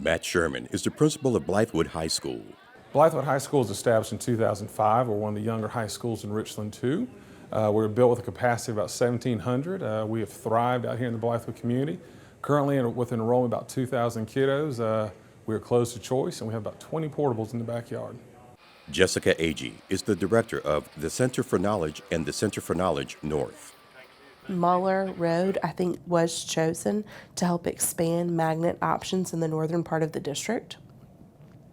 Matt Sherman is the principal of Blythewood High School. Blythewood High School was established in 2005. We're one of the younger high schools in Richland, Two. We were built with a capacity of about 1,700. We have thrived out here in the Blythewood community. Currently, with an enrollment of about 2,000 kiddos, we are closed to choice, and we have about 20 portables in the backyard. Jessica Agee is the director of the Center for Knowledge and the Center for Knowledge North. Muller Road, I think, was chosen to help expand magnet options in the northern part of the district.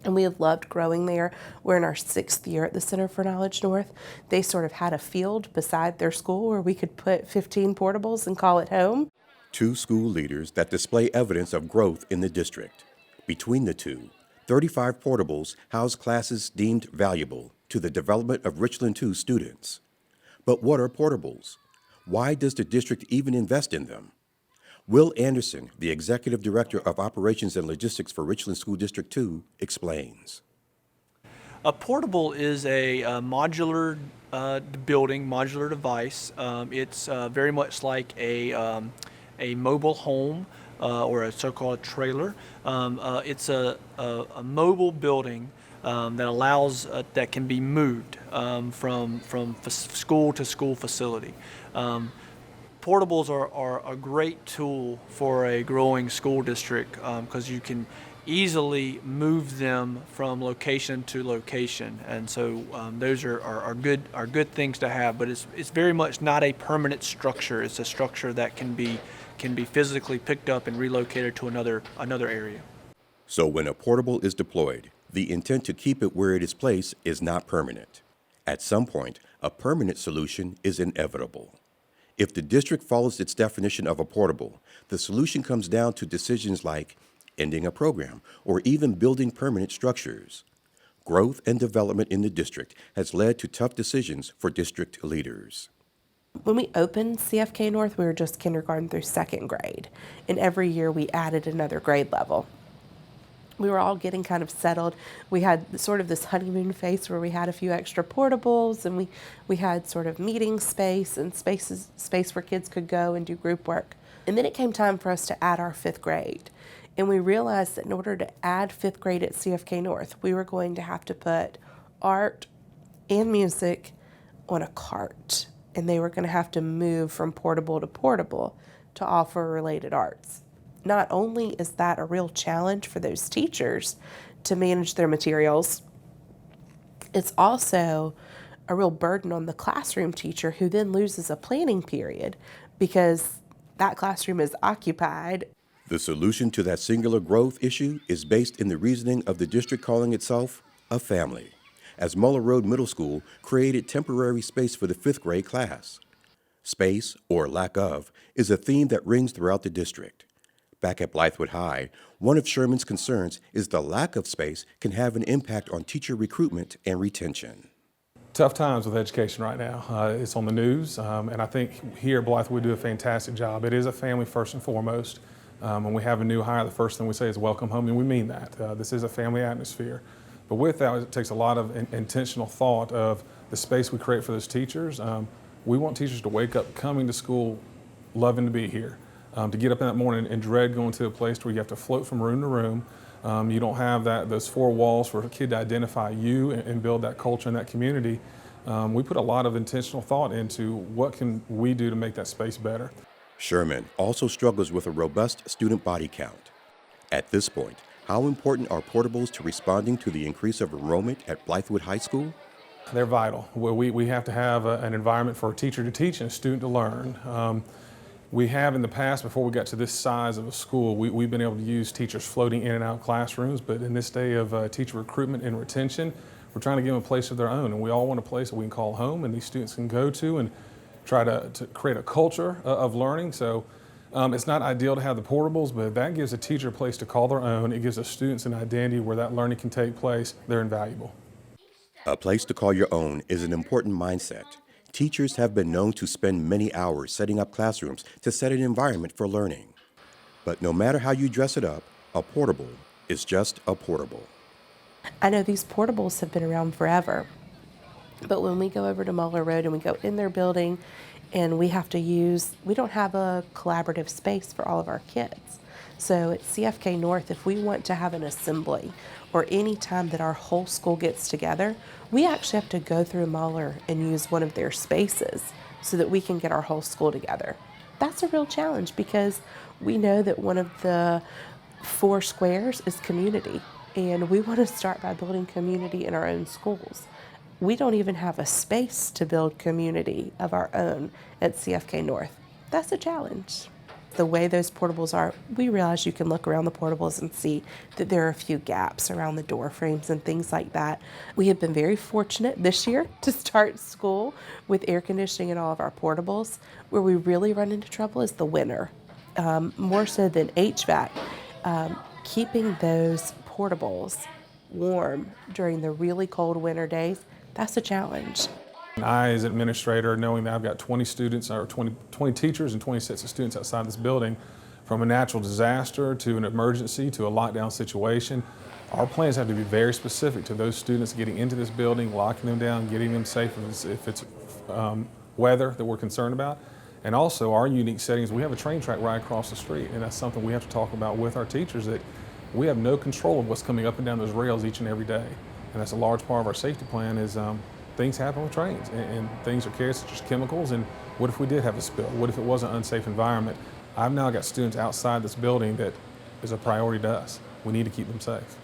And we have loved growing there. We're in our 6th year at the Center for Knowledge North. They sort of had a field beside their school where we could put 15 portables and call it home. Two school leaders that display evidence of growth in the district. Between the two, 35 portables house classes deemed valuable to the development of Richland 2 students. But what are portables? Why does the district even invest in them? Will Anderson, the Executive Director of Operations and Logistics for Richland School District 2, explains. A portable is a modular building, modular device. It's very much like a mobile home or a so-called trailer. It's a mobile building that allows that can be moved from school to school facility. Portables are a great tool for a growing school district because you can easily move them from location to location, and so those are good things to have. But it's very much not a permanent structure. It's a structure that can be physically picked up and relocated to another area. So when a portable is deployed, the intent to keep it where it is placed is not permanent. At some point, a permanent solution is inevitable. If the district follows its definition of a portable, the solution comes down to decisions like ending a program or even building permanent structures. Growth and development in the district has led to tough decisions for district leaders. When we opened CFK North, we were just kindergarten through 2nd grade, and every year we added another grade level. We were all getting kind of settled. We had sort of this honeymoon phase where we had a few extra portables, and we had sort of meeting space and space where kids could go and do group work. And then it came time for us to add our 5th grade. And we realized that in order to add 5th grade at CFK North, we were going to have to put art and music on a cart. And they were going to have to move from portable to portable to offer related arts. Not only is that a real challenge for those teachers to manage their materials, it's also a real burden on the classroom teacher, who then loses a planning period because that classroom is occupied. The solution to that singular growth issue is based in the reasoning of the district calling itself a family, as Muller Road Middle School created temporary space for the 5th grade class. Space, or lack of, is a theme that rings throughout the district. Back at Blythewood High, one of Sherman's concerns is the lack of space can have an impact on teacher recruitment and retention. Tough times with education right now. It's on the news, and I think here at Blythewood we do a fantastic job. It is a family first and foremost. When we have a new hire, the first thing we say is welcome home, and we mean that. This is a family atmosphere. But with that, it takes a lot of intentional thought of the space we create for those teachers. We want teachers to wake up coming to school loving to be here. To get up in that morning and dread going to a place where you have to float from room to room. You don't have those 4 walls for a kid to identify you and build that culture in that community. We put a lot of intentional thought into what can we do to make that space better. Sherman also struggles with a robust student body count. At this point, how important are portables to responding to the increase of enrollment at Blythewood High School? They're vital. We have to have an environment for a teacher to teach and a student to learn. We have in the past, before we got to this size of a school, we've been able to use teachers floating in and out of classrooms, but in this day of teacher recruitment and retention, we're trying to give them a place of their own, and we all want a place that we can call home and these students can go to and try to create a culture of learning. So it's not ideal to have the portables, but that gives a teacher a place to call their own. It gives the students an identity where that learning can take place. They're invaluable. A place to call your own is an important mindset. Teachers have been known to spend many hours setting up classrooms to set an environment for learning. But no matter how you dress it up, a portable is just a portable. I know these portables have been around forever, but when we go over to Muller Road and we go in their building and we don't have a collaborative space for all of our kids. So at CFK North, if we want to have an assembly or any time that our whole school gets together, we actually have to go through Mahler and use one of their spaces so that we can get our whole school together. That's a real challenge because we know that one of the 4 squares is community, and we want to start by building community in our own schools. We don't even have a space to build community of our own at CFK North. That's a challenge. The way those portables are, we realize you can look around the portables and see that there are a few gaps around the door frames and things like that. We have been very fortunate this year to start school with air conditioning in all of our portables. Where we really run into trouble is the winter, more so than HVAC. Keeping those portables warm during the really cold winter days, that's a challenge. I, as an administrator, knowing that I've got 20 students, or 20 teachers and 20 sets of students outside this building, from a natural disaster to an emergency to a lockdown situation, our plans have to be very specific to those students getting into this building, locking them down, getting them safe if it's weather that we're concerned about. And also our unique settings, we have a train track right across the street, and that's something we have to talk about with our teachers, that we have no control of what's coming up and down those rails each and every day. And that's a large part of our safety plan is things happen with trains, and things are carried such as chemicals, and what if we did have a spill? What if it was an unsafe environment? I've now got students outside this building that is a priority to us. We need to keep them safe.